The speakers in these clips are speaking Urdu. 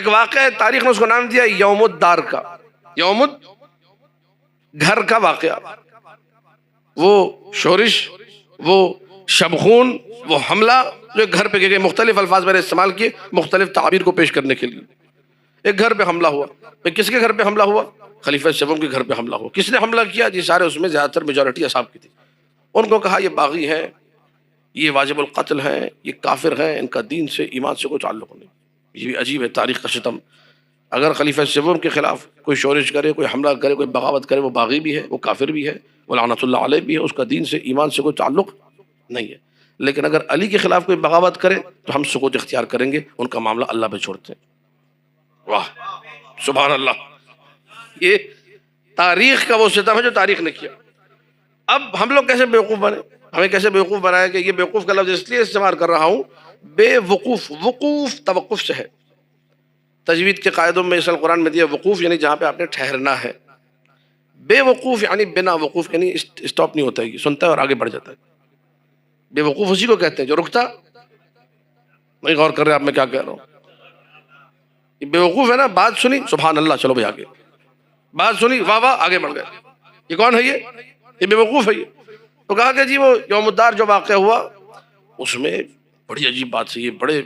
ایک واقعہ ہے، تاریخ نے اس کو نام دیا یوم الدار کا، یوم گھر کا واقعہ، وہ شورش، وہ شبخون، وہ حملہ جو ایک گھر پہ کیے گئے، مختلف الفاظ میں نے استعمال کیے مختلف تعبیر کو پیش کرنے کے لیے۔ ایک گھر پہ حملہ ہوا، کس کے گھر پہ حملہ ہوا؟ خلیفہ سوم کے گھر پہ حملہ ہوا۔ کس نے حملہ کیا؟ جی سارے اس میں زیادہ تر میجورٹی اصحاب کی تھی۔ ان کو کہا یہ باغی ہیں، یہ واجب القتل ہیں، یہ کافر ہیں، ان کا دین سے ایمان سے کوئی تعلق نہیں۔ یہ بھی عجیب ہے تاریخ کا ستم۔ اگر خلیفہ سوم کے خلاف کوئی شورش کرے، کوئی حملہ کرے، کوئی بغاوت کرے، وہ باغی بھی ہے، وہ کافر بھی ہے، وہ لعنت اللہ علیہ بھی ہے، اس کا دین سے ایمان سے کوئی تعلق نہیں ہے۔ لیکن اگر علی کے خلاف کوئی بغاوت کرے تو ہم سکوت اختیار کریں گے، ان کا معاملہ اللہ پہ چھوڑتے ہیں۔ واہ سبحان اللہ، یہ تاریخ کا وہ ستم ہے جو تاریخ نے کیا۔ اب ہم لوگ کیسے بیوقوف بنے؟ ہمیں کیسے بیوقوف بنایا؟ کہ یہ بیوقوف کا لفظ اس لیے استعمال کر رہا ہوں، بے وقوف، وقوف توقف سے ہے۔ تجوید کے قاعدوں میں اس قرآن میں دیا وقوف یعنی جہاں پہ آپ نے ٹھہرنا ہے، بے وقوف یعنی بنا وقوف، یعنی اسٹاپ نہیں ہوتا ہے، سنتا ہے اور آگے بڑھ جاتا ہے۔ بے وقوف اسی کو کہتے ہیں جو رکتا نہیں، غور کر رہے آپ میں کیا کہہ رہا ہوں۔ یہ بے وقوف ہے نا، بات سنی سبحان اللہ چلو بھائی آگے، بات سنی واہ واہ آگے بڑھ گئے۔ یہ کون ہے؟ یہ بے وقوف ہے۔ یہ تو کہا کہ جی وہ یوم الدار جو واقعہ ہوا اس میں بڑی عجیب بات ہے، یہ بڑے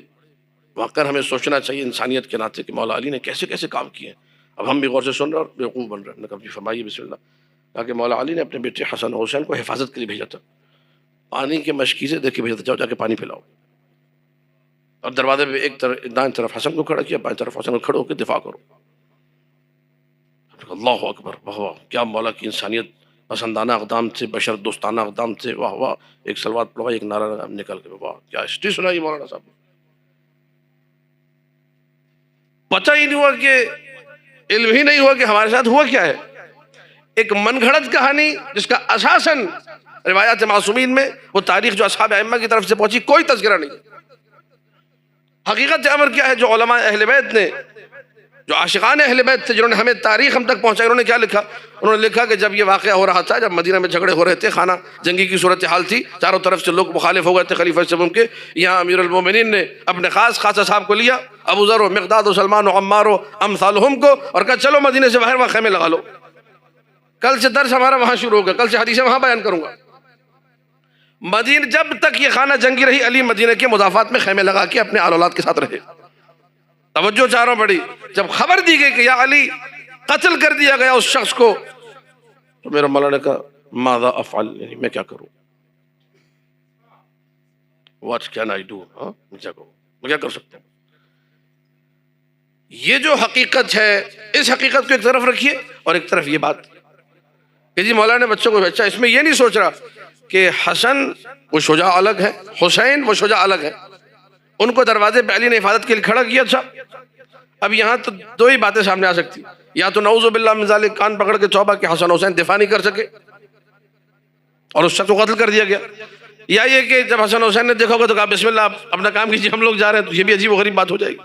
واقعہ ہمیں سوچنا چاہیے انسانیت کے ناطے کہ مولا علی نے کیسے کیسے کام کیے ہیں۔ اب ہم بھی غور سے سن رہے اور بیوقوف بن رہے ہیں۔ کہا جی فرمائیے بسم اللہ۔ کہا کہ مولا علی نے اپنے بیٹے حسن اور حسین کو حفاظت کے لیے بھیجا تھا، پانی کے مشکی سے دیکھ کے بھیجا تھا، جاؤ جا کے پانی پلاؤ۔ اور دروازے پہ ایک طرف دائیں طرف حسن کو کھڑا کیا، بائیں طرف حسن کو کھڑے ہو کے دفاع کرو۔ اللہ اکبر، واہ واہ، کیا مولا کی انسانیت پسندانہ اقدام سے، بشر دوستانہ اقدام سے، واہ واہ۔ ایک سلوات پڑھوائی، ایک نعرہ نکل کے، واہ کیا ہسٹری سنائی مولانا صاحب نے۔ پتہ ہی نہیں ہوا کہ علم ہی نہیں ہوا کہ ہمارے ساتھ ہوا کیا ہے۔ ایک من گھڑت کہانی جس کا اساساً روایات معصومین میں وہ تاریخ جو اصحاب ائمہ کی طرف سے پہنچی کوئی تذکرہ نہیں۔ حقیقت امر کیا ہے؟ جو علماء اہل بیت نے، جو عاشقان اہل بیت تھے، جنہوں نے ہمیں تاریخ ہم تک پہنچائی، انہوں نے کیا لکھا؟ انہوں نے لکھا کہ جب یہ واقعہ ہو رہا تھا، جب مدینہ میں جھگڑے ہو رہے تھے، خانہ جنگی کی صورتحال تھی، چاروں طرف سے لوگ مخالف ہو گئے تھے خلیفہ سوم کے، یہاں امیر المومنین نے اپنے خاص اصحاب کو لیا، ابو ذر و مقداد و سلمان و عمار و امثالہم کو، اور کہا چلو مدینے سے باہر وہاں خیمے لگا لو، کل سے درس ہمارا وہاں شروع ہوگا، کل سے حدیثیں وہاں بیان کروں گا۔ مدینہ جب تک یہ خانہ جنگی رہی، علی مدینہ کے مضافات میں خیمے لگا کے اپنے آل اولاد کے ساتھ رہے۔ توجہ چاروں بڑی، جب خبر دی گئی کہ یا علی قتل کر دیا گیا اس شخص کو، تو میرا مولا نے کہا ماذا افعل، یعنی میں کیا کروں، what can I do، میں کیا کر سکتا ہوں۔ یہ جو حقیقت ہے، اس حقیقت کو ایک طرف رکھیے، اور ایک طرف یہ بات کہ جی مولا نے بچوں کو بچہ، اس میں یہ نہیں سوچ رہا کہ حسن وہ شجاع الگ ہے، حسین وہ شجاع الگ ہے، ان کو دروازے پہ علی نے حفاظت کے لیے کھڑا کیا تھا۔ اب یہاں تو دو ہی باتیں سامنے آ سکتی، یا تو نعوذ باللہ من ذالک کان پکڑ کے توبہ کہ حسن حسین دفاع نہیں کر سکے اور اس شخص کو قتل کر دیا گیا، یا یہ کہ جب حسن حسین نے دیکھا ہوگا تو کہا بسم اللہ آپ اپنا کام کیجیے، ہم لوگ جا رہے ہیں، تو یہ بھی عجیب و غریب بات ہو جائے گی۔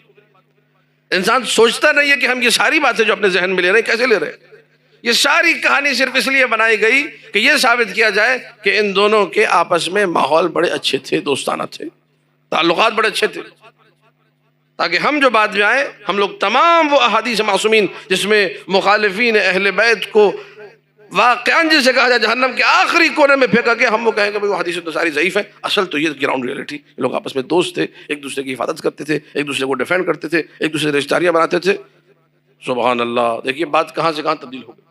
انسان سوچتا نہیں ہے کہ ہم یہ ساری باتیں جو اپنے ذہن میں لے رہے ہیں کیسے لے رہے ہیں۔ یہ ساری کہانی صرف اس لیے بنائی گئی کہ یہ ثابت کیا جائے کہ ان دونوں کے آپس میں ماحول بڑے اچھے تھے، دوستانہ تھے، تعلقات بڑے اچھے تھے، تاکہ ہم جو بعد میں آئے ہم لوگ تمام وہ احادیث معصومین جس میں مخالفین اہل بیت کو واقعاً جسے کہا جائے جہنم کے آخری کونے میں پھینکا کے ہم وہ کہیں گے وہ حدیث تو ساری ضعیف ہے، اصل تو یہ گراؤنڈ ریئلٹی، لوگ آپس میں دوست تھے، ایک دوسرے کی حفاظت کرتے تھے، ایک دوسرے کو ڈیفینڈ کرتے تھے، ایک دوسرے سے رشتہ داریاں بناتے تھے۔ سبحان اللہ، دیکھیے بات کہاں سے کہاں تبدیل ہو گئی۔